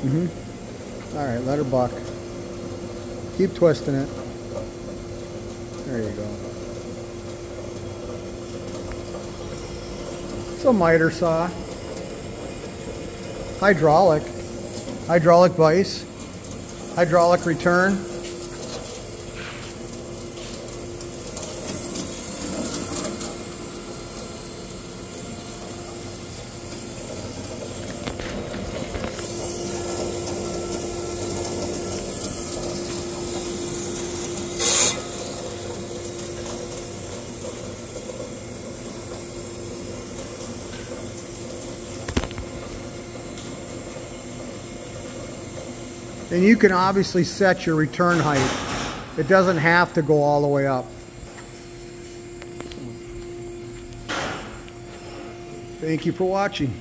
All right, let her buck. Keep twisting it. There you go. It's a miter saw. Hydraulic vise. Hydraulic return. And you can obviously set your return height. It doesn't have to go all the way up. Thank you for watching.